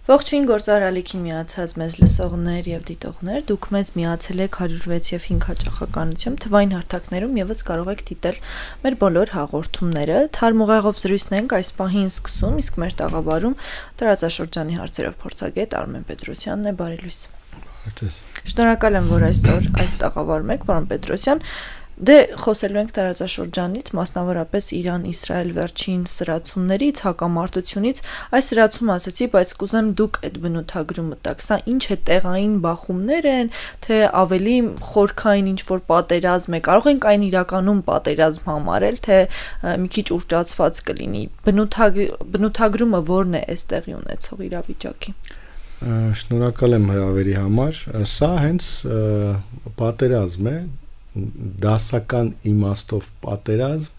Ողջույն գործարարալիքի միացած մեզ լսողներ եւ դիտողներ, դուք մեզ միացել եք 106 եւ 5 հաճախականությամբ թվային հարթակներում եւս կարող եք դիտել մեր բոլոր հաղորդումները։ Թարմուղեղով զրույցն ենք այս պահին սկսում, իսկ մեր տաղավարում տարածաշրջանի հարցերով փորձագետ Արմեն Պետրոսյանն է, բարի լույս։ Շնորհակալ եմ, որ այսօր այս տաղավարում եք, պարոն Պետրոսյան։ Դե խոսելու ենք տարածաշրջանից, մասնավորապես Իրան-Իսրայել վերջին սրացումներից, հակամարտությունից, այս սրացումը ասացի, բայց կուզեմ դուք այդ բնութագրումը տաք, սա ինչ է տեղային բախումներ են, թե ավելի խորքային ինչ-որ պատերազմ է, կարող ենք այն իրականում պատերազմ համարել, թե մի քիչ ուռճացված կլինի, բնութագրումը որն է այստեղի ունեցող իրավիճակի։ Շնորհակալ եմ հրավերի համար, սա հենց պատերազմ է, դասական իմաստով պատերազմ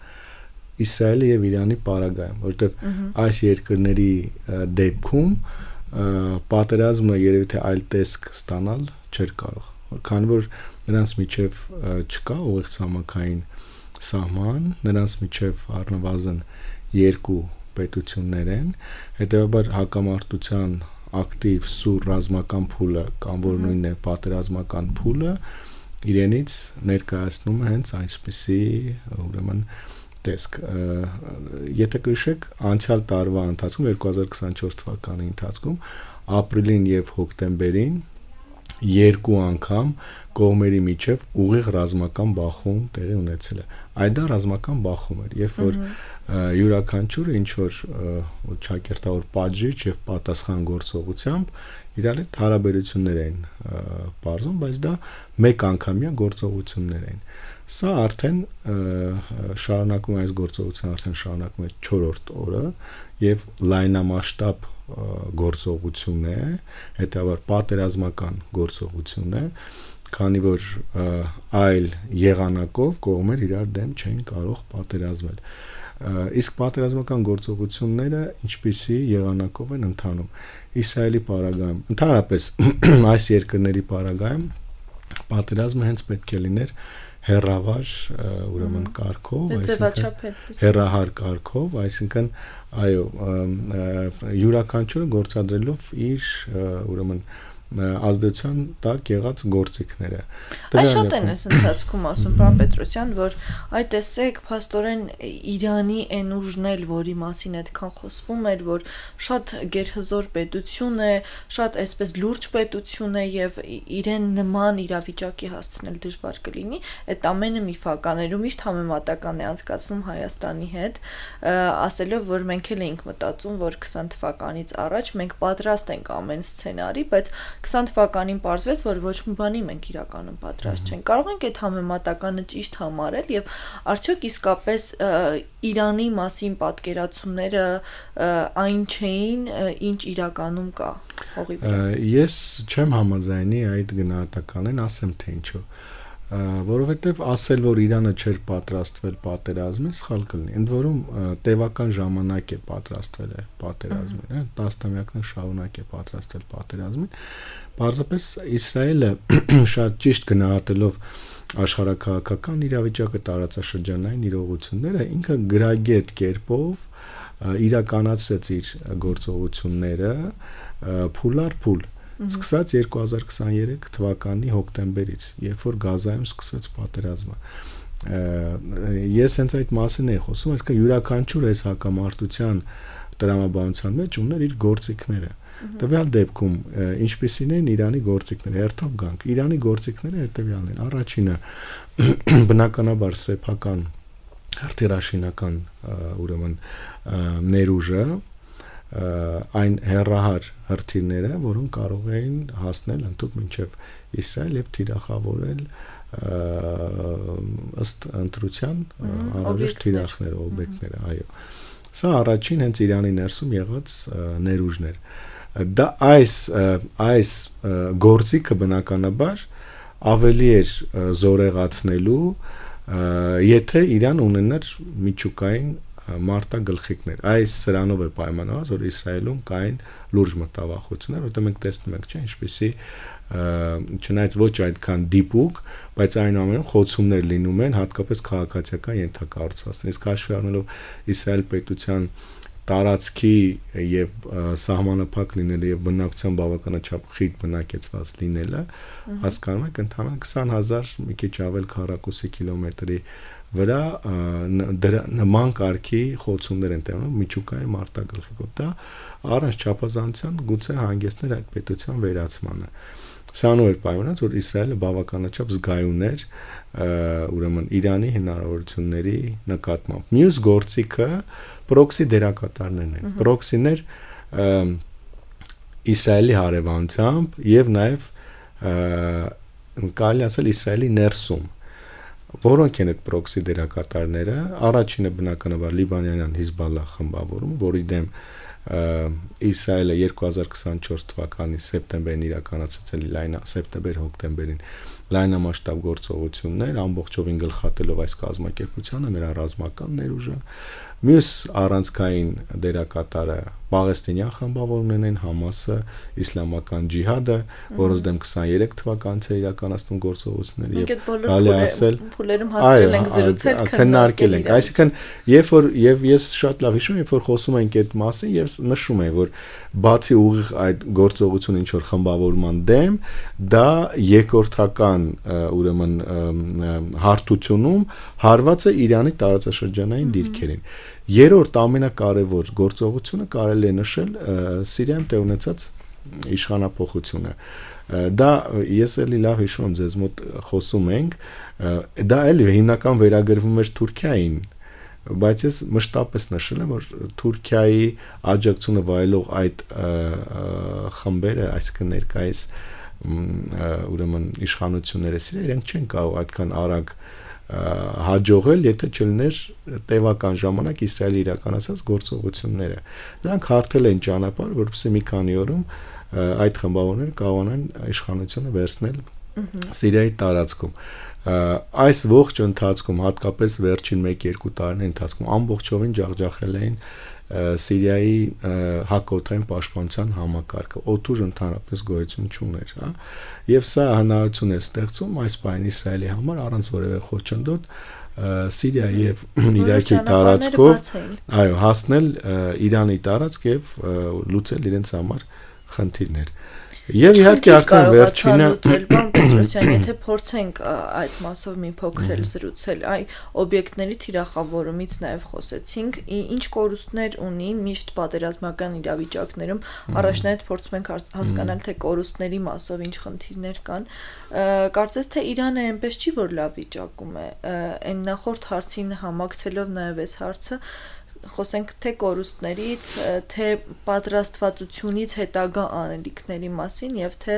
Իսրայելի եւ Իրանի պարագայում, որովհետեւ այս երկրների դեպքում պատերազմը երևի թե այլ տեսք ստանալ չէր կարող, քանի որ նրանց միջև չկա ուղիղ ցամաքային սահման, նրանց միջև առնվազն երկու պետություններ են, հետեւաբար հակամարտության ակտիվ սուր ռազմական փուլը կամ որ նույնն է պատերազմական փուլը իրենից ներկայացնում է հենց այսպիսի ուրեմն տեսք։ Եթե կհիշեք, անցյալ տարվա ընթացքում 2024 թվականի ընթացքում ապրիլին եւ հոկտեմբերին երկու անգամ կողմերի միջև ուղիղ ռազմական բախում տեղի ունեցել է։ Այդ դա ռազմական բախում էր, երբ որ յուրաքանչյուրը ինչ որ ճակերտավոր պատժիչ եւ պատասխան գործողությամբ իրար հետ հարաբերություններ են բարձում, բայց դա մեկ անգամյա գործողություններ են։ Սա արդեն շարունակում այս գործողությունը արդեն շարունակում է 4-րդ օրը եւ լայնամասշտաբ գործողություն է, հետեւաբար պատերազմական գործողություն է, քանի որ այլ եղանակով կողմեր իրար դեմ չեն կարող պատերազմել։ Իսկ պատերազմական գործողությունները ինչպիսի եղանակով են ընթանում Իսրայելի պարագայում, ընդհանրապես այս երկրների պարագայում պատերազմը հենց պետք է լիներ հերավար ուրեմն կարգով, այսինքն հերահար կարգով, այսինքն այո, յուրաքանչյուրը գործադրելով իր ուրեմն ազդեցության տակ եղած գործիքները։ Այս շատ են այս ընթացքում ասում պարոն Պետրոսյան, որ այ տեսեք, փաստորեն Իրանի այն ուժն էլ, որի մասին այդքան խոսվում էր, որ շատ գերհզոր պետություն է, շատ այսպես լուրջ պետություն է եւ իրեն նման իրավիճակի հասցնել դժվար կլինի, այդ ամենը միֆականերում միշտ համեմատական է անցկացվում Հայաստանի հետ, ասելով, որ մենք էլ էինք մտածում, որ 20 թվականից առաջ մենք պատրաստ ենք ամեն սցենարի, բայց 20 թվականին պարզվեց, որ ոչ մի բանի մենք իրականում պատրաստ չենք։ Կարող ենք այդ համեմատականը ճիշտ համարել եւ արդյոք իսկապես Իրանի մասին պատկերացումները այն չէին, ինչ իրականում կա հողի վրա։ Ես չեմ համաձայնի այդ գնահատականին, ասեմ թե ինչու։ Որովհետև ասել, որ Իրանը չէր պատրաստվել պատերազմին, սխալ կլինի։ Ընդ որում տևական ժամանակ է պատրաստվել է պատերազմին, 10 տարիներ շարունակ է պատրաստվել պատերազմին։ Պարզապես Իսրայելը շատ ճիշտ գնահատելով աշխարհաքաղաքական իրավիճակը, տարածաշրջանային իրողությունները, ինքը գրագետ կերպով իրականացրեց իր գործողությունները փուլ առ փուլ։ Սկսած 2023 թվականի հոկտեմբերից, երբ որ Գազայում սկսվեց պատերազմը։ Ես հենց այդ մասին եմ խոսում, այսինքն յուրաքանչյուր այս հակամարտության տրամաբանության մեջ ուներ իր գործիքները։ Տվյալ դեպքում ինչպիսին են Իրանի գործիքները, հերթով գանք։ Իրանի գործիքները հետևյալն են։ Առաջինը բնականաբար սեփական հրթիռաշինական ուրեմն ներուժը, այն հերահար հրթիռները, որոնք կարող էին հասնել ընդհանուր մինչև Իսրայել եւ թիրախավորել ըստ ընտրության անհրաժեշտ թիրախները, օբյեկտները, այո։ Սա առաջին հենց Իրանի ներսում եղած ներուժներ։ Դա այս գործիքը բնականաբար ավելի էր զորեղացնելու, եթե Իրան ունենար միջուկային մարտագլխիկներ։ Այս սրանով է պայմանավորված, որ Իսրայելում կային լուրջ մտավախություններ, որտեղ մենք տեսնում ենք, չէ՞, ինչպեսի չնայած ոչ այդքան դիպուկ, բայց այնուամենայնիվ խոցումներ լինում են, հատկապես քաղաքացիական ենթակառուցվածքներ։ Իսկ հաշվի առնելով Իսրայել պետության տարածքի եւ սահմանափակ լինելը եւ բնակության բավականաչափ խիտ բնակեցված լինելը հասկանում եք ընդհանրապես 20000 մի քիչ ավել քառակուսի կիլոմետրի վրա նման կարգի խոցումներ են տանում միջուկային մարտագլխիկով դա առանց չափազանցության գուցե հանգեցներ այդ պետության վերացմանը սանով էր պայմանած որ Իսրայելը բավականաչափ զգայուն էր ուրեմն Իրանի հնարավորությունների նկատմամբ մյուս գործիքը պրոքսի դերակատարներն են պրոքսիներ Իսրայելի հարևանությամբ եւ նաեւ կարելի ասել Իսրայելի ներսում որոնք են այդ պրոքսի դերակատարները առաջինը բնականաբար լիբանանյան Հիզբալլահ խմբավորում որի դեմ Իսրայելը 2024 թվականի սեպտեմբերին իրականացրել սեպտեմբեր-հոկտեմբերին լայնամասշտաբ գործողություններ ամբողջովին գլխատելով այս կազմակերպությանը նրա ռազմական ներուժը մյուս առանցքային դերակատարը Պաղեստինյան խմբավորումներն են Համասը, Իսլամական ջիհադը, որոնց դեմ 23 թվականից է իրականացնում գործողություններ եւ հալի ասել փուլերում հասցրել ենք զրուցել քննարկել ենք այսինքն երբ որ եւ ես շատ լավ հիշում եմ երբ որ խոսում ենք այդ մասին եւ նշում եմ որ բացի ուղիղ այդ գործողությունը ինչ որ խմբավորման դեմ դա երկրորդական ուրեմն հարթությունում հարված է Իրանի տարածաշրջանային դիրքերին երրորդ ամենակարևոր գործողությունը կարելի է նշել Սիրիայում տեղ ունեցած իշխանապողությունը դա ես էլի լավ հիշում եմ ձեզ մոտ խոսում ենք դա էլի հիմնական վերագրվում էր Թուրքիային բայց ես մշտապես նշել եմ որ Թուրքիայի աջակցությունը վայելող այդ խմբերը այսինքն ներկայիս ուրեմն իշխանությունները Սիրիայում իրենք չեն կարող այդքան արագ հաջողել, եթե չլիներ տևական ժամանակ Իսրայելի իրականացած գործողությունները։ Նրանք հարթել են ճանապարհ, որպեսզի մի քանի օրում այդ խմբավորները կարողանան իշխանությունը վերցնել Սիրիայի տարածքում։ Այս ողջ ընթացքում, հատկապես վերջին 1-2 տարիների ընթացքում ամբողջովին ջախջախել էին Սիրիայի հակօդային պաշտպանության համակարգը, օդուժ ընդհանրապես գոյություն չուներ, հա։ Եվ սա հնարավորություն է ստեղծում այս բանի Իսրայելի համար առանց որևէ խոչընդոտ Սիրիայի եւ Իրաքի տարածքով, այո, հասնել Իրանի տարածք եւ լուծել իրենց համար խնդիրներ։ Եվ իհարկե արդեն վերջինը Պետրոսյան, եթե փորձենք այդ մասով մի փոքր էլ զրուցել, այ օբյեկտների թիրախավորումից նաև խոսեցինք, ինչ կորուստներ ունի միշտ պատերազմական իրավիճակներում, առաջնայդ փորձում ենք հասկանալ, թե կորուստների մասով ինչ խնդիրներ կան, կարծես թե Իրանը այնպես չի, որ լավ վիճակում է, այն նախորդ հարցին համակցելով նաև այս հարցը խոսենք թե կորուստներից, թե պատրաստվածությունից հետագա անելիքների մասին եւ թե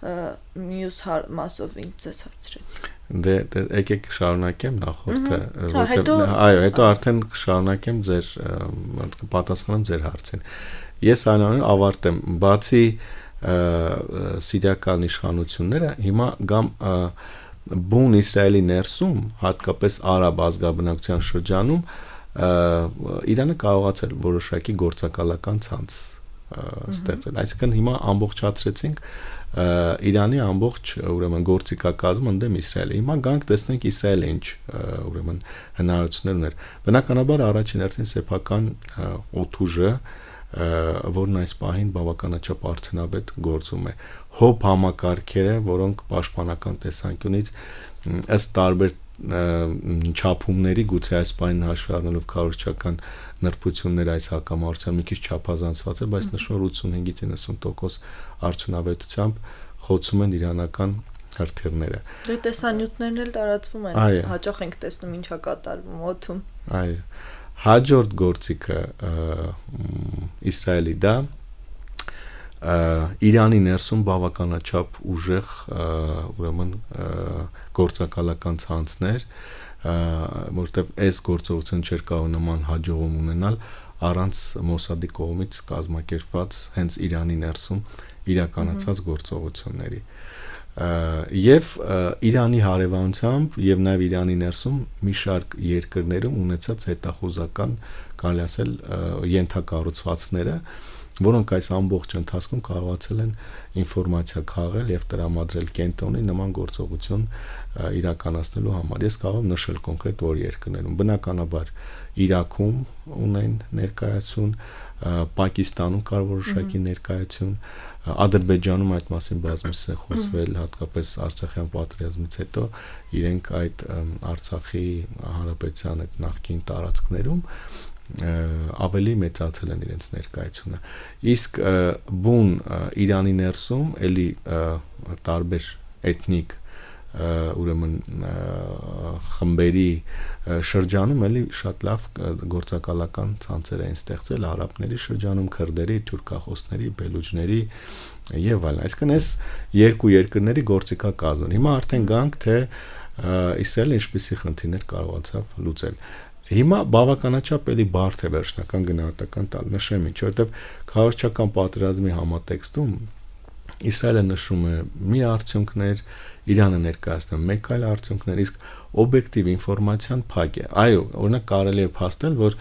մյուս մասով ինչ ձեզ հարցրեցի։ Դե եկեք շարունակեմ նախորդը, այո, հետո արդեն կշարունակեմ ձեր պատասխանեմ ձեր հարցին։ Ես այնուամենայնիվ ավարտեմ, բացի սիրիական իշխանությունները հիմա գամ բուն Իսրայելի ներսում, հատկապես արաբ ազգաբնակության շրջանում Իրանը կարողացել որոշակի գործակալական ցանց ստեղծել, այսինքն հիմա ամբողջացրեցինք Իրանի ամբողջ ուրեմն գործիքակազմը ընդդեմ Իսրայելի։ Հիմա գանք տեսնենք Իսրայելը ինչ ուրեմն հնարավորություններ ուներ։ Բնականաբար առաջին հերթին սեփական օդուժը, որն այս պահին բավականաչափ արդյունավետ գործում է։ Հոբ համակարգերը, որոնք պաշտպանական տեսանկյունից ըստ տարբեր չափումների գուցե այս բանին հաշվի առնելով քարոզչական նրբություններ այս հակամարտության մի քիչ չափազանցված է, բայց նշվում է 85-ից 90% արդյունավետությամբ խոցում են իրանական հրթիռները։ Դե տեսանյութներն էլ տարածվում են, հաճախ ենք տեսնում ինչա կատարվում օդում։ Այո։ Հաջորդ գործիքը Իսրայելի դա Իրանի ներսում բավականաչափ ուժեղ ուրեմն գործակալական ցանցներ, որտեղ այս գործողությունը չէր կարող նման հաջողում ունենալ առանց Մոսադի կողմից կազմակերպված հենց Իրանի ներսում իրականացված գործողությունների։ Եվ Իրանի հարևանությամբ եւ նաեւ Իրանի ներսում մի շարք երկրներում ունեցած հետախուզական, կարելի ասել, ենթակառուցվածքները որոնք այս ամբողջ ընթացքում կարողացել են ինֆորմացիա քաղել եւ տրամադրել կենտրոնի նման գործողություն իրականացնելու համար։ Ես կարող եմ նշել կոնկրետ որ երկրներում, բնականաբար Իրաքում ունեն ներկայացում, Պակիստանում կար որոշակի ներկայացում, Ադրբեջանում այդ մասին բազմիցս է խոսվել, հատկապես Արցախյան պատերազմից հետո իրենք այդ Արցախի հանրապետության այդ նախկին տարածքներում ավելի մեծացել են իրենց ներկայությունը։ Իսկ բուն Իրանի ներսում էլի տարբեր էթնիկ ուրեմն խմբերի շրջանում էլի շատ լավ գործակալական ցանցեր են ստեղծել արաբների շրջանում, քրդերի, թուրքախոսների, բելուջների եւ այլն։ Այսինքն այս երկու երկրների գործիքակազմն։ Հիմա արդեն գանք թե Իսրայելը ինչպիսի խնդիրներ կարողացավ լուծել։ Հիմա բավականաչափ էլի բարդ է վերջնական գնահատական տալ, նշեմ ինչ, որովհետև քարոզչական պատերազմի համատեքստում Իսրայելը նշում է մի արդյունքներ, Իրանը ներկայացնում մեկ այլ արդյունքներ, իսկ օբյեկտիվ ինֆորմացիան փակ է։ Այո, օրինակ կարելի է փաստել, որ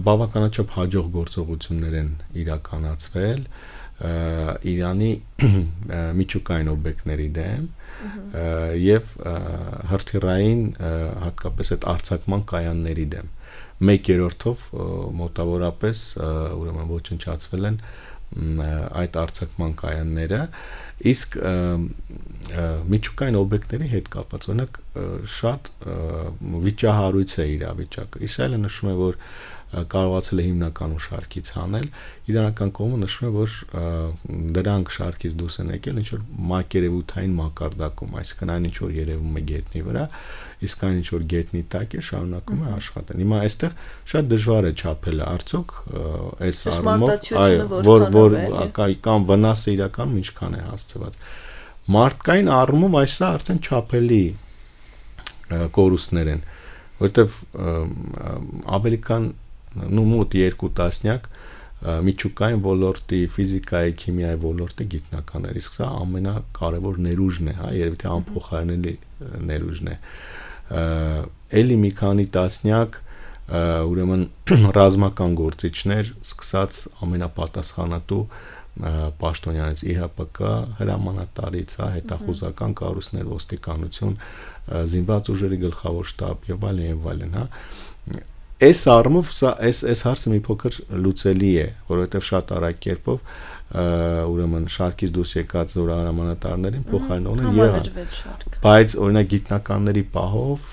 բավականաչափ հաջող գործողություններ են իրականացվել Իրանի միջուկային օբյեկտների դեմ եւ հրթիռային հատկապես այդ արձակման կայանների դեմ 1/3-ով մոտավորապես ուրեմն ոչնչացվել են այդ արձակման կայանները, իսկ միջուկային օբյեկտների հետ կապված օրինակ շատ վիճահարույց է իրավիճակը։ Իսրայելը նշում է, որ կարողացել է հիմնականում շարքից հանել, իրանական կողմը նշում է, որ դրանք շարքից դուրս են եկել ինչ որ մակերևութային մակարդակում, այսինքն այն ինչ որ երևում է գետնի վրա, իսկ այն ինչ որ գետնի տակ է շարունակում է աշխատել։ Հիմա այստեղ շատ դժվար է չափել արդյոք այս առումով, որ կամ վնասը իրականում ինչքան է հասցված։ Մարդկային առումով այսա արդեն չափելի կորուստներ են, որտեվ ավելի քան մոտ 2 տասնյակ միջուկային ոլորտի, ֆիզիկայի, քիմիայի ոլորտի գիտնականներ, իսկ սա ամենակարևոր ներուժն է, հա, երևի թե անփոխարինելի ներուժն է։ Էլի մի քանի տասնյակ ուրեմն ռազմական գործիչներ, սկսած ամենապատասխանատու պաշտոնյանից ԻՀՊԿ հրամանատարից, հա, հետախուզական կառույցներ, ոստիկանություն, զինված ուժերի գլխավոր շտաբ եւ այլն, հա։ Այս առումով սա այս հարցը մի փոքր լուծելի է, որովհետև շատ արագ կերպով ուրեմն շարքից դուրս եկած զորահրամանատարներին փոխարինողն են եղան, բայց օրինակ գիտնականների պահով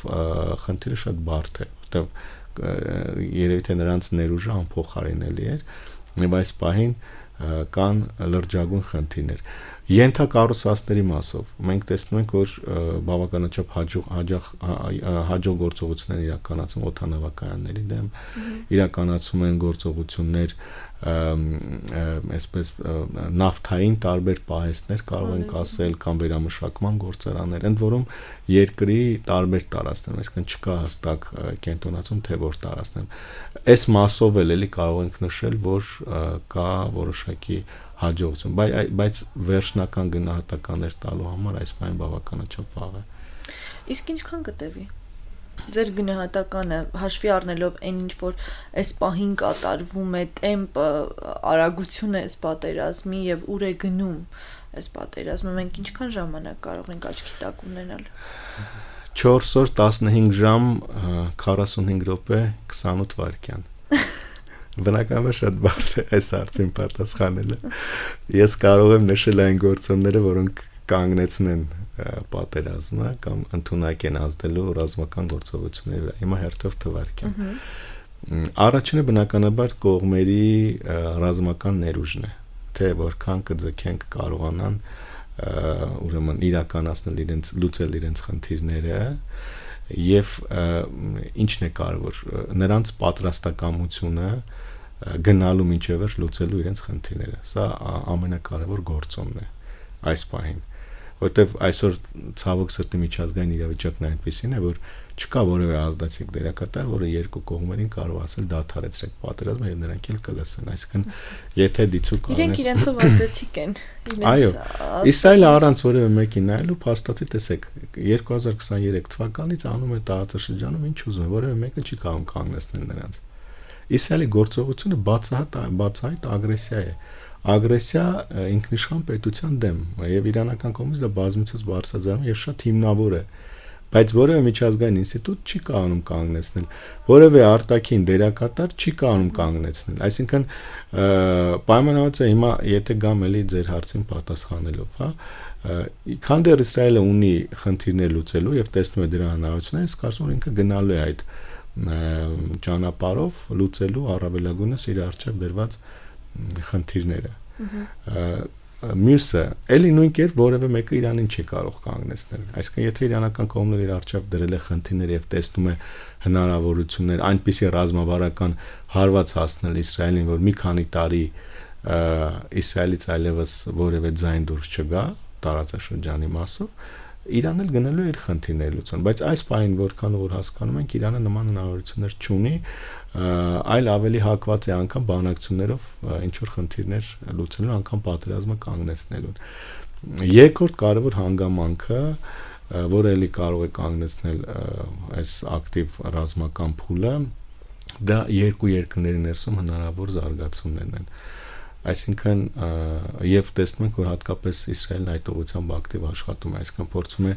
խնդիրը շատ բարդ է, որովհետև երևի թե նրանց ներուժը անփոխարինելի էր, եւ այս պահին կան լրջագույն խնդիրներ։ Ենթակառուցվածքների մասով մենք տեսնում ենք, որ բավականաչափ հաջող գործողություններ իրականացում օդանավակայանների դեմ, իրականացում են գործողություններ այսպես նավթային տարբեր պահեստներ կարող ենք ասել կամ վերամշակման գործարաններ, ընդ որում երկրի տարբեր տարածքներում, այսինքն չկա հստակ կենտրոնացում թե որ տարածքներում։ Այս մասով էլի կարող ենք նշել, որ կա որոշակի հաջողություն, բայց վերջնական գնահատականներ տալու համար այս բանը բավականաչափ վաղ է։ Իսկ ինչքան կտևի։ Ձեր գնահատականը հաշվի առնելով այն ինչ որ այս պահին կատարվում է, տեմպը, արագությունը այս պատերազմի եւ ուր է գնում այս պատերազմը, մենք ինչքան ժամանակ կարող ենք աչքի տակ ունենալ։ 4 օր 15 ժամ 45 րոպե 28 վայրկյան։ Բնականաբար շատ բարդ է այս հարցին պատասխանելը։ Ես կարող եմ նշել այն գործոնները, որոնք կանգնեցնեն պատերազմը կամ ընդունակ են ազդելու ռազմական գործողությունների վրա։ Հիմա հերթով թվարկեմ։ Առաջինը բնականաբար կողմերի ռազմական ներուժն է, թե որքան կձգենք կարողանան ուրեմն իրականացնել իրենց լուծել իրենց խնդիրները եւ ինչն է կարևոր նրանց պատրաստակամությունը գնալու մինչև լուծելու իրենց խնդիրները։ Սա ամենակարևոր գործոնն է այս պահին, որտեվ այսօր ցավոք սրտի միջազգային իրավիճակն այնպեսին է, որ չկա որևէ ազդեցիկ դերակատար, որը երկու կողմերին կարող ասել դադարեցրեք պատերազմը եւ նրանք էլ կլսեն, այսինքն եթե դիցուկ անեն իրենք իրենցով ազդեցիկ են։ Այո, Իսրայելը առանց որևէ մեկի նայելու փաստացի տեսեք 2023 թվականից անում է տարածաշրջանում ինչ ուզում է, որևէ մեկը չի կարող կանգնեցնել նրանց։ Իսրայելի գործողությունը բացահայտ ագրեսիա է։ Ագրեսիա ինքնիշխան պետության դեմ եւ իրանական կողմից դա բազմիցս բարձրացնում եւ շատ հիմնավոր է, բայց որևէ միջազգային ինստիտուտ չի կարող կանգնեցնել, որևէ արտաքին դերակատար չի կարող կանգնեցնել, այսինքն պայմանավորված է հիմա եթե գամ էլի ձեր հարցին պատասխանելով, հա, քան դեռ Իսրայելը ունի խնդիրներ լուծելու եւ տեսնում է դրա հնարավորությունները, ես կարծում եմ ինքը գնալու է այդ ճանապարհով լուծելու առավելագույնս իր առջև դրված խնդիրները։ Մյուսը, էլի նույն կերպ որևէ մեկը Իրանին չի կարող կանգնեցնել։ Այսինքն, եթե իրանական կողմը իր առջև դրել է խնդիրներ եւ տեսնում է հնարավորություններ, այնպիսի ռազմավարական հարված հասնել Իսրայելին, որ մի քանի տարի Իսրայելից այլևս որևէ ձայն դուրս չգա տարածաշրջանի մասով, Իրանն էլ գնալու է իր խնդիրները լուծել, բայց այս պահին որքան որ հասկանում ենք, Իրանը նման հնարավորություններ չունի, այլ ավելի հակված է անգամ բանակցություններով ինչ որ խնդիրներ լուծելու, անգամ պատերազմը կանգնեցնելու։ Երկրորդ կարևոր հանգամանքը, որը էլի կարող է կանգնեցնել այս ակտիվ ռազմական փուլը, դա երկու երկրների ներսում հնարավոր զարգացումներն են։ Այսինքն եւ տեսնում ենք որ հատկապես Իսրայելն այդ ուղղությամբ ակտիվ աշխատում է, այսինքն փորձում է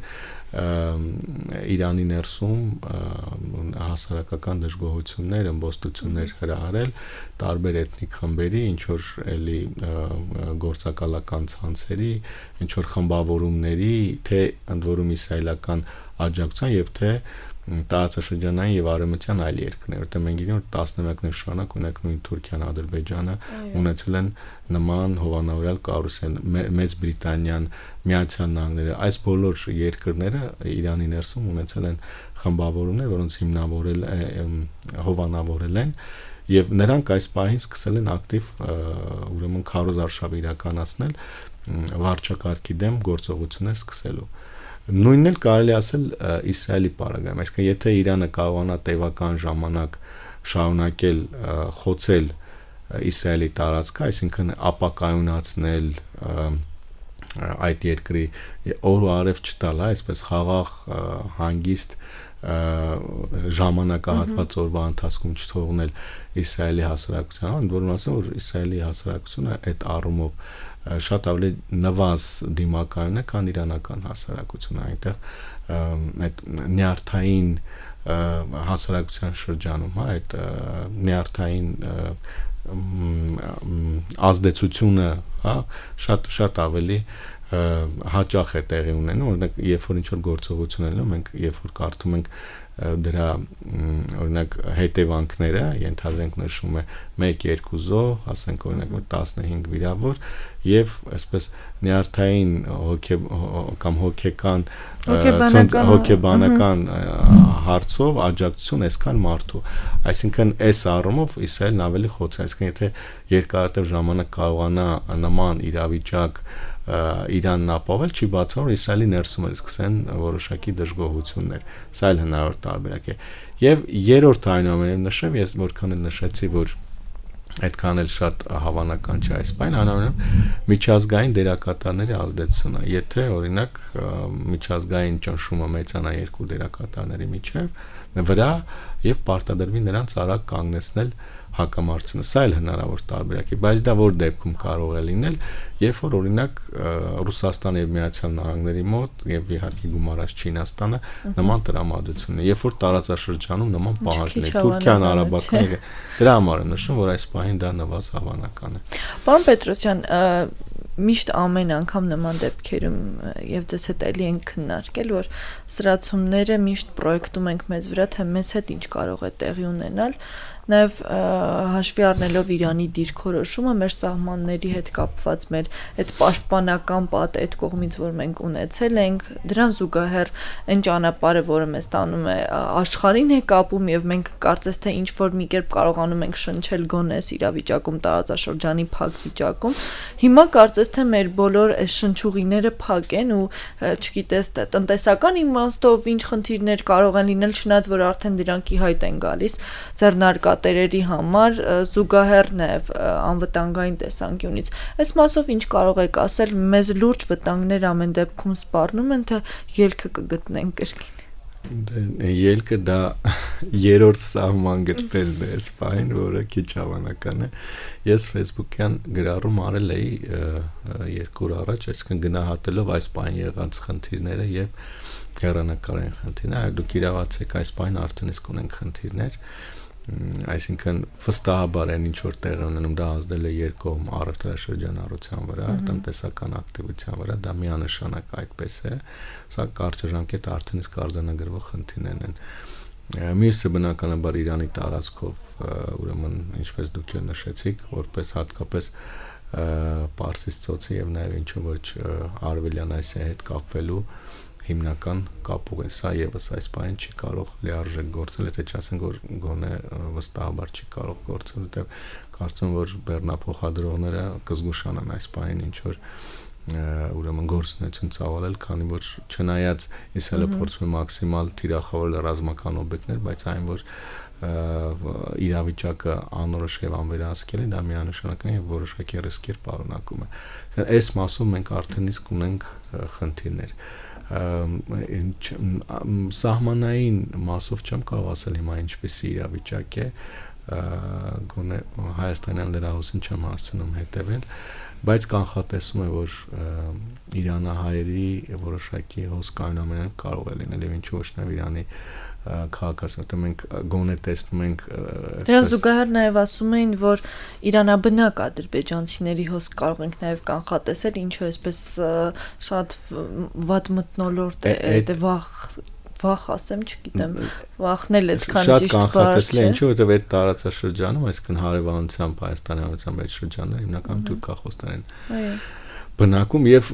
Իրանի ներսում հասարակական դժգոհություններ, ըմբոստություններ հրահարել տարբեր էթնիկ խմբերի, ինչ որ էլի գործակալական ցանցերի, ինչ որ խմբավորումների, թե ընդ որում իսրայելական աջակցության եւ թե տարածաշրջանային եւ արևմտյան այլ երկրներ, որտեղ մենք գիտենք որ տասնամյակներ շարունակ ունենք նույն Թուրքիան, Ադրբեջանը ունեցել են նման հովանավորյալ կառույցներ, Մեծ Բրիտանիան, Միացյալ Նահանգները, այս բոլոր երկրները Իրանի ներսում ունեցել են խմբավորումներ, որոնց հովանավորել են եւ նրանք այս պահին սկսել են ակտիվ ուրեմն քարոզարշավ իրականացնել վարչակարգի դեմ գործողություններ սկսելու։ Նույնն էլ կարելի ասել Իսրայելի պարագայում, այսինքն եթե Իրանը կարողանա տևական ժամանակ շարունակել խոցել Իսրայելի տարածքը, այսինքն ապակայունացնել այդ երկրի օր ու արև չտալ, այսպես խաղաղ հանգիստ ժամանակահատված օրվա ընթացքում չթողնել Իսրայելի հասարակությանը, ընդ որում ասեմ, որ Իսրայելի հասարակությունը այդ առումով շատ ավելի նվազ դիմակայուն է, քան իրանական հասարակությունը, այնտեղ այդ նյարդային հասարակության շրջանում, հա, այդ նյարդային ազդեցությունը, հա, շատ ավելի հաճախ է տեղի ունենում, օրինակ երբ որ ինչ որ գործողություն է լինում, մենք երբ որ կարդում ենք դրա օրինակ հետևանքները, ենթադրենք նշվում է 1-2 զոհ, ասենք օրինակ 15 վիրավոր եւ այսպես նյարդային կամ հոգեբանական հարցով աջակցություն այսքան մարդու, այսինքն այս առումով Իսրայելն ավելի խոց է, այսինքն եթե երկարատև ժամանակ կարողանա նման իրավիճակ Իրանն ապավել, չի բացառում որ Իսրայելի ներսում էլ սկսեն որոշակի դժգոհություններ, սա էլ հնարավոր տարբերակ է։ Եվ երրորդ այնուամենայնիվ նշեմ, ես որքան էլ նշեցի, որ այդքան էլ շատ հավանական չէ այս բանը, անհամեմն միջազգային դերակատարների ազդեցությունը, եթե օրինակ միջազգային ճնշումը մեծանա երկու դերակատարների միջև վրա եւ պարտադրվի նրանց արագ կանգնեցնել հակամարտությունը, սա էլ հնարավոր տարբերակ է, բայց դա որ դեպքում կարող է լինել, երբ որ օրինակ Ռուսաստանը եւ Միացյալ Նահանգների մոտ եւ իհարկե գումարած Չինաստանը նման տրամադրություն է, երբ որ տարածաշրջանում նման պահանջներ, Թուրքիան, Արաբական, դրա համար է նշում, որ այս պահին դա նվազ հավանական է։ Պարոն Պետրոսյան, միշտ ամեն անգամ նման դեպքերում եւ ձեզ հետ էլի ենք քննարկել, որ սրացումները միշտ պրոյեկտում ենք մեզ վրա, թե մեզ հետ ինչ կարող է տեղի ունենալ, նաեւ հաշվի առնելով Իրանի դիրքորոշումը մեր սահմանների հետ կապված մեր այդ պաշտպանական պատը այդ կողմից, որ մենք ունեցել ենք, դրան զուգահեռ այն ճանապարհը, որը մեզ տանում է աշխարհին է կապում եւ մենք կարծես թե ինչ որ մի կերպ կարողանում ենք շնչել գոնես իրավիճակում տարածաշրջանի փակ վիճակում, հիմա կարծես թե մեր բոլոր այս շնչուղիները փակ են ու չգիտես տնտեսական իմաստով ինչ խնդիրներ կարող են լինել, չնայած որ արդեն դրանք ի հայտ են գալիս ձեռնարկատերերի համար, զուգահեռ նաև անվտանգային տեսանկյունից։ Այս մասով ինչ կարող եք ասել, մեզ լուրջ վտանգներ ամեն դեպքում սպառնում են, թե ելքը կգտնենք կրկին։ Ելքը դա երրորդ սահման գտնելն է այս բան, որը քիչ հավանական է։ Ես Facebook-յան գրառում արել էի 2 օր առաջ, այսինքն գնահատելով այս բան եղած խնդիրները եւ հեռանկարային խնդիրները, դուք իրավացեք այս բան արդեն իսկ ունենք խնդիրներ, այսինքն վստահաբար այն ինչ որ տեղ ունենում դա ազդել է երկկողմ առևտրաշրջանառության վրա, տնտեսական ակտիվության վրա, դա միանշանակ այդպես է, սա կարճաժամկետ արդեն իսկ արձանագրվող խնդիրներն են։ Մյուսը բնականաբար Իրանի տարածքով, ուրեմն ինչպես դուք էլ նշեցիք, որպես հատկապես Պարսից ծոցի եւ նաեւ ինչու ոչ Արևելյան Ասիայի հետ կապվելու հիմնական կապ ուղի, սա եւս այս բանը չի կարող լիարժեք գործել, եթե չասենք որ գոնե վստահաբար չի կարող գործել, որտեղ կարծում որ բեռնափոխադրողները կզգուշանան այս բանին, ինչ որ ուրեմն գործունեություն ծավալել, քանի որ չնայած իսելը փորձում է մաքսիմալ թիրախավորել ռազմական օբյեկտներ, բայց այն որ իրավիճակը անորոշ եւ անվերահսկելի, դա միանշանակ է եւ որոշակի ռիսկեր պարունակում է։ Այս մասում մենք արդեն իսկ ունենք խնդիրներ։ Սահմանային մասով չեմ կարող ասել հիմա ինչպեսի իրավիճակ է, գոնե Հայաստանյան լրահոսին չեմ հասցնում հետևել, բայց կանխատեսում է որ իրանահայերի որոշակի հոսքայնամենը կարող է լինել եւ ինչու ոչ նաեւ Իրանի քաղաքացիները մենք գոնե տեսնում ենք դրան զուգահեռ նաեւ ասում էին որ իրանաբնակ ադրբեջանցիների հոսք կարող ենք նաեւ կանխատեսել ինչու այսպես շատ վատ մթնոլորտ է դե վախ ասեմ չգիտեմ վախնել այդքան ճիշտ բառ չէ շատ կանխատեսել ինչու որովհետեւ այդ տարածաշրջանում այսինքն հարևանությամբ Հայաստանի հարևանությամբ այդ շրջանները հիմնական թուրքախոսներ են այո բնակում եւ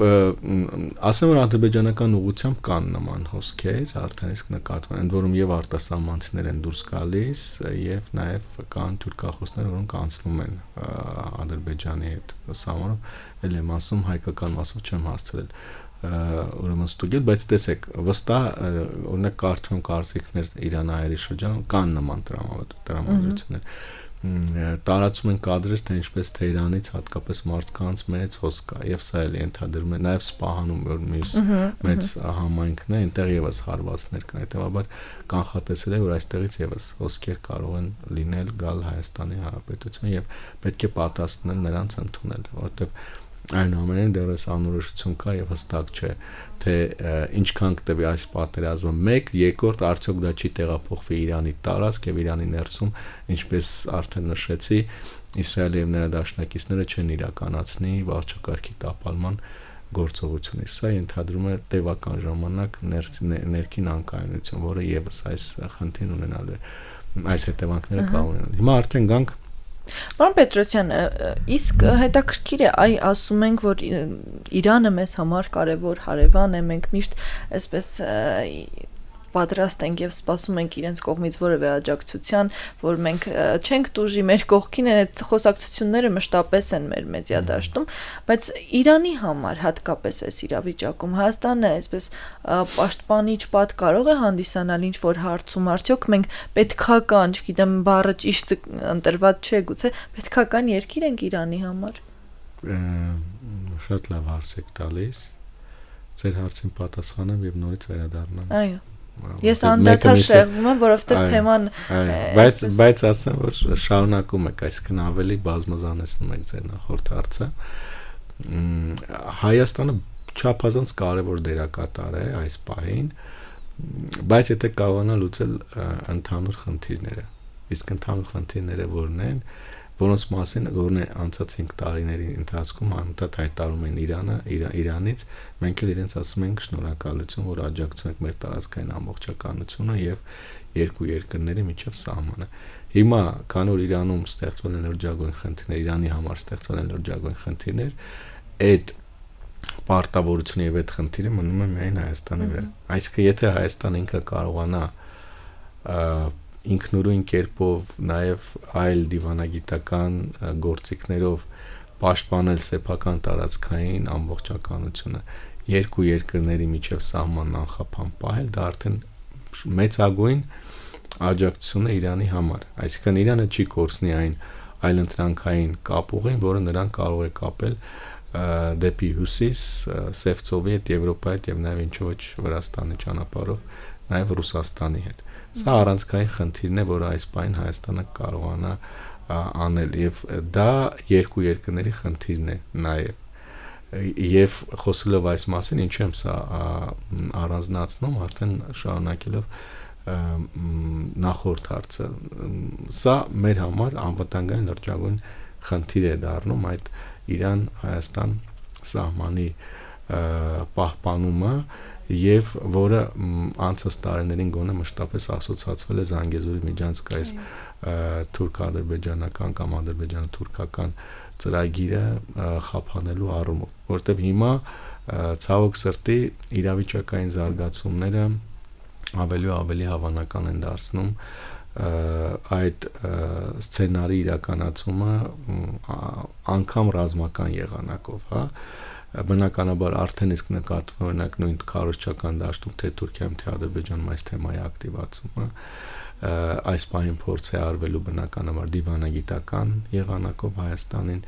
ասեմ որ ադրբեջանական ուղղությամբ կան նման հոսքեր արդեն իսկ նկատվում են որում եւ արտասահմանցիներ են դուրս գալիս եւ նաեւ կան թուրքախոսներ որոնք անցնում են ադրբեջանի հետ սահմանով ել եմ ասում հայկական մասով չեմ հասցրել ուրեմն ստուգել բայց տեսեք վստահ օրինակ կարդում կարծիքներ իրանահայերի շրջանում կան նման տրամադրություններ տարածում են կադրեր թե ինչպես Թեհրանից հատկապես մարդկանց մեծ հոսք կա եւ սա էլ ենթադրում է նաեւ Սպահանում որ մյուս մեծ համայնքն է այնտեղ եւս հարվածներ կան հետեւաբար կանխատեսել է որ այստեղից եւս հոսքեր կարող են լինել գալ Հայաստանի Հանրապետություն եւ պետք է պատասխանել նրանց ընդունել որովհետեւ այնուամենայնիվ դեռս անորոշություն կա եւ հստակ չէ թե ինչքան կտևի այս պատերազմը 1 երկրորդ արդյոք դա չի տեղափոխվի Իրանի տարածք եւ Իրանի ներսում ինչպես արդեն նշեցի Իսրայելը եւ նրա դաշնակիցները չեն իրականացնի վարչակարգի տապալման գործողությունից սա ենթադրում է տևական ժամանակ ներքին անկայունություն որը եւս այս խնդիրն ունենալու է այս հետևանքները կարող ունենալ հիմա արդեն գանք Պարոն Պետրոսյան, իսկ հետաքրքիր է, այ ասում ենք, որ Իրանը մեզ համար կարևոր հարևան է, մենք միշտ այսպես պատրաստ ենք եւ սպասում ենք իրենց կողմից որևէ աջակցության, որ մենք չենք տուժի մեր կողքին են այդ խոսակցությունները մշտապես են մեր մեդիադաշտում, բայց Իրանի համար հատկապես այս իրավիճակում Հայաստանը այսպես պաշտպանիչ պատ կարող է հանդիսանալ ինչ որ հարցում, արդյոք մենք պետքական, չգիտեմ, բառը ճիշտ ընտրված չէ, գուցե պետքական երկիր ենք Իրանի համար։ Շատ լավ հարց եք տալիս։ Ձեր հարցին պատասխանեմ եւ նորից վերադառնամ։ Այո։ Ես անդադար շեղվում եմ, որովհետև թեման բայց ասեմ, որ շարունակում եք, այսինքն ավելի բազմազանեցնում եք ձեր նախորդ հարցը։ Հայաստանը չափազանց կարևոր դերակատար է այս պահին, բայց եթե կարողանա լուծել ընդհանուր խնդիրները, իսկ ընդհանուր խնդիրները որն են, որոնց մասին որն է անցած 5 տարիների ընթացքում համեմատ հայտարարում են Իրանից, մենք էլ իրենց ասում ենք շնորհակալություն, որ աջակցում եք մեր տարածքային ամբողջականությունը եւ երկու երկրների միջև սահմանը։ Հիմա, քանի որ Իրանում ստեղծվել են լրջագույն խնդիրներ, Իրանի համար ստեղծվել են լրջագույն խնդիրներ, այդ պարտավորությունը եւ այդ խնդիրը մնում է միայն Հայաստանի վրա։ Այսինքն, եթե Հայաստանը ինքը կարողանա ինքնուրույն կերպով նաև այլ դիվանագիտական գործիքներով պաշտպանել սեփական տարածքային ամբողջականությունը երկու երկրների միջև սահմանն անխափան պահել դա արդեն մեծագույն աջակցություն է Իրանի համար այսինքն Իրանը չի կորցնի այն այլընտրանքային կապուղին որը նրան կարող է կապել դեպի հյուսիս Սև ծովի հետ Եվրոպայի հետ եւ նաև ինչ ոչ Վրաստանի ճանապարհով նաև Ռուսաստանի հետ Սա առանցքային խնդիրն է, որ այս պայն Հայաստանը կարողանա անել եւ դա երկու երկրների խնդիրն է նաեւ եւ խոսելով այս մասին ինչու եմ սա առանձնացնում արդեն շարունակելով նախորդ հարցը սա մեր համար անվտանգային լրջագույն խնդիր է դառնում այդ Իրան-Հայաստան սահմանի պահպանումը եւ որը անցած տարիներին գոնե մշտապես ասոցացվել է Զանգեզուրի միջանցքային թուրք-ադրբեջանական կամ ադրբեջան-թուրքական ծրագիրը խափանելու առումով, որտեղ հիմա ցավոք սրտի իրավիճակային զարգացումները ավելի ու ավելի հավանական են դարձնում այդ սցենարի իրականացումը անգամ ռազմական եղանակով, հա բնականաբար արդեն իսկ նկատվում է օրինակ նույն քարոզչական դաշտում թե Թուրքիայում թե Ադրբեջանում այս թեմայի ակտիվացումը այս պահին փորձ է արվելու բնականաբար դիվանագիտական եղանակով Հայաստանին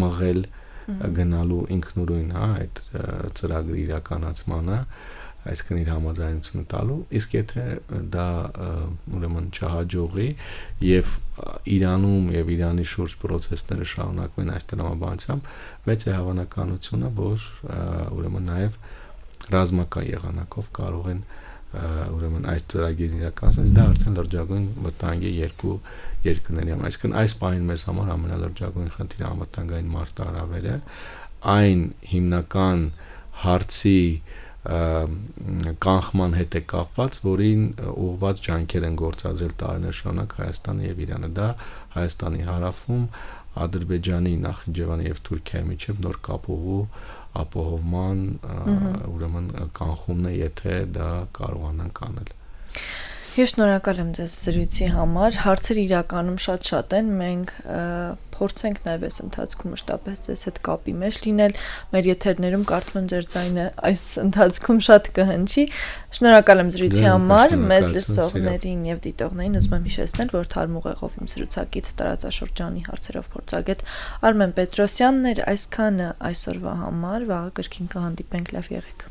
մղել գնալու ինքնուրույն այդ ծրագրի իրականացմանը այսինքն իր համաձայնությունը տալու իսկ եթե դա ուրեմն չհաջողի եւ Իրանում եւ Իրանի շուրջ process-ները շարունակվեն այս տրամաբանությամբ մեծ է հավանականությունը որ ուրեմն նաեւ ռազմական եղանակով կարող են ուրեմն այս ծրագիրը իրականացնել դա արդեն լրջագույն վտանգ է երկու երկրների համար այսինքն այս պահին մեզ համար ամենալրջագույն խնդիրը անվտանգային մարտահրավերը այն հիմնական հարցի կանխման հետ է կապված, որին ուղղված ջանքեր են գործադրել տարիներ շարունակ Հայաստանը եւ Իրանը։ Դա Հայաստանի հարավում Ադրբեջանի, Նախիջևանի եւ Թուրքիայի միջև նոր կապողու ապահովման ուրեմն կանխումն է, եթե դա կարողանանք անել։ Ես շնորհակալ եմ ձեզ զրույցի համար։ Հարցերը իրականում շատ են։ Մենք փորձենք նաև այս ընթացքում մշտապես ձեզ հետ կապի մեջ լինել։ Մեր եթերներում կարծում եմ ձեր ձայնը այս ընթացքում շատ կհնչի։ Շնորհակալ եմ զրույցի համար։ Մեզ լսողներին եւ դիտողներին ուզում եմ հիշեցնել, որ Թարմ ուղեղով իմ զրուցակից տարածաշրջանի հարցերով փորձագետ Արմեն Պետրոսյանն էր։ Այսքանը այսօրվա համար։ Վաղը կրկին կհանդիպենք։ Լավ եղեք։